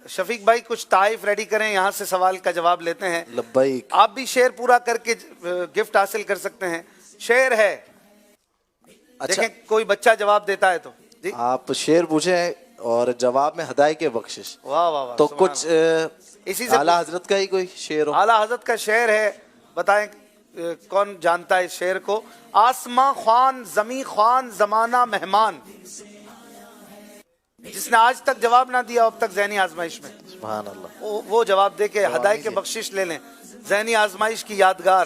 شفیق بھائی کچھ تحائف ریڈی کریں, یہاں سے سوال کا جواب لیتے ہیں. لبیک. آپ بھی شعر پورا کر کے گفٹ حاصل کر سکتے ہیں. شعر ہے, اچھا دیکھیں کوئی بچہ جواب دیتا ہے تو جی آپ شعر پوچھیں اور جواب میں ہدایے کے بخشش. واہ واہ واہ, تو سبحان کچھ اسی سے اعلیٰ حضرت کا ہی کوئی شعر ہو. اعلیٰ حضرت کا شعر ہے, بتائیں کون جانتا ہے اس شعر کو. آسماں خوان زمیں خوان زمانہ مہمان, جس نے آج تک جواب نہ دیا اب تک ذہنی آزمائش میں, سبحان اللہ. وہ جواب دے کے ہدایے کے بخشش لے لیں. ذہنی آزمائش کی یادگار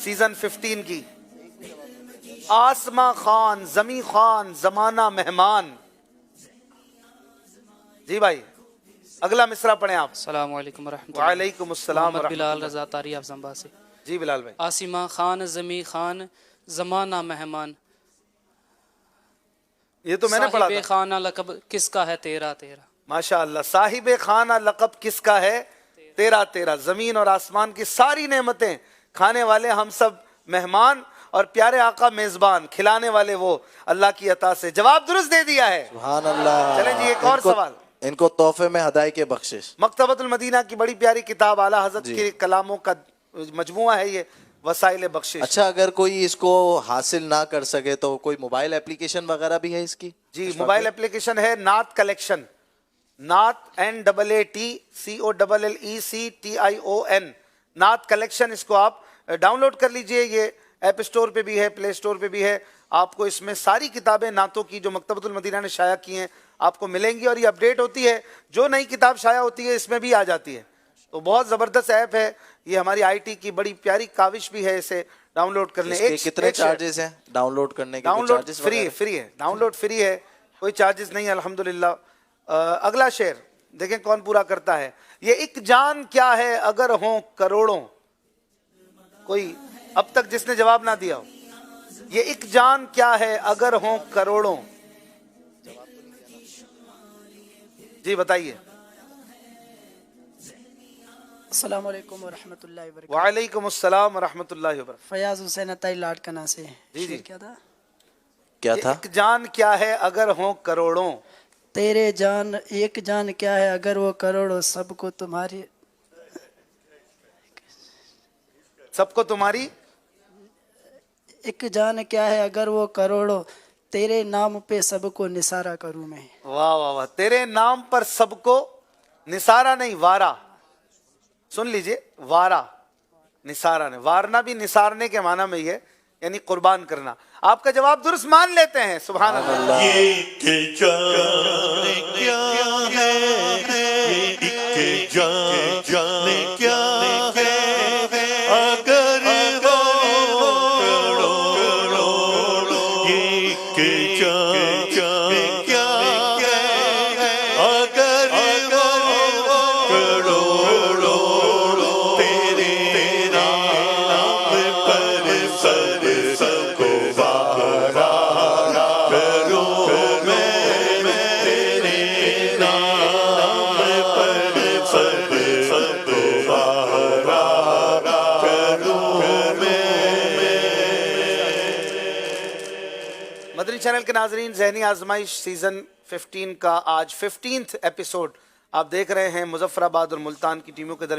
سیزن 15 کی. آسماں خوان زمیں خوان زمانہ مہمان. جی بھائی اگلا مصرع پڑھیں آپ. السلام علیکم ورحمۃ اللہ. وعلیکم السلام محمد ورحمۃ بلال اللہ. رضا طاری افزمبا سے. جی بلال بھائی. آسماں خان زمیں خان زمانہ مہمان, یہ تو میں نے پڑھا صاحب تھا. خانہ لقب کس کا ہے تیرا تیرا. ماشاء اللہ. صاحب خانہ لقب کس کا ہے تیرا تیرا. زمین اور آسمان کی ساری نعمتیں کھانے والے ہم سب مہمان, اور پیارے آقا میزبان, کھلانے والے وہ اللہ کی عطا سے. جواب درست دے دیا ہے. سبحان اللہ. چلیں جی ایک اور سوال. ان کو تحفے میں ہدایے کے بخشش. مکتبۃ المدینہ کی بڑی پیاری کتاب, اعلیٰ حضرت جی. کے کلاموں کا مجموعہ ہے یہ, وسائل بخشش. اچھا اگر کوئی اس کو حاصل نہ کر سکے تو کوئی موبائل اپلیکیشن وغیرہ بھی ہے اس کی؟ جی موبائل اپلیکیشن ہے نعت کلیکشن. نعت NAATCOLLECTION نعت کلیکشن. اس کو آپ ڈاؤن لوڈ کر لیجئے. یہ ایپ اسٹور پہ بھی ہے, پلے اسٹور پہ بھی ہے. آپ کو اس میں ساری کتابیں نعتوں کی جو مکتبۃ المدینہ نے شائع کی ہیں آپ کو ملیں گی, اور یہ اپڈیٹ ہوتی ہے. جو نئی کتاب شائع ہوتی ہے اس میں بھی آ جاتی ہے. تو بہت زبردست ایپ ہے یہ, ہماری آئی ٹی کی بڑی پیاری کاوش بھی ہے. اسے ڈاؤن لوڈ کر لیں. اس کے کتنے چارجز ہیں ڈاؤن لوڈ کرنے کے؟ ڈاؤن لوڈ فری ہے. ڈاؤن لوڈ فری ہے, کوئی چارجز نہیں ہے الحمدللہ. اگلا شعر دیکھیں کون پورا کرتا ہے. یہ ایک جان کیا ہے اگر ہوں کروڑوں. کوئی اب تک جس نے جواب نہ دیا ہو. یہ ایک جان کیا ہے اگر ہوں کروڑوں. جی بتائیے. السلام علیکم ورحمۃ اللہ وبرکاتہ. وعلیکم السلام ورحمۃ اللہ وبرکاتہ. فیاض حسین عطائی لاڈکنا سے. جی جی. شعر کیا تھا؟ کیا یہ تھا؟ ایک جان کیا ہے اگر ہوں کروڑوں. تیرے جان ایک جان کیا ہے اگر وہ کروڑوں, سب کو تمہاری سب کو تمہاری. ایک جان کیا ہے اگر وہ کروڑوں, تیرے نام پہ سب کو نثارہ کروں میں. واہ واہ واہ. تیرے نام پر سب کو نثارہ نہیں وارا. سن لیجئے, وارا نثارہ نہیں. وارنا بھی نثارنے کے معنی میں ہی ہے, یعنی قربان کرنا. آپ کا جواب درست مان لیتے ہیں. سبحان اللہ. یہ کہ جان کیا ہے, یہ کہ جان کیا ہے اگر ہو کروڑوں. یہ کہ جان کیا ہے اگر ہو کروڑوں. تیرے نام پر سب کو مدنی چینل کے ناظرین, ذہنی آزمائش سیزن 15 کا آج 15th ایپیسوڈ آپ دیکھ رہے ہیں. مظفر آباد اور ملتان کی ٹیموں کے درمیان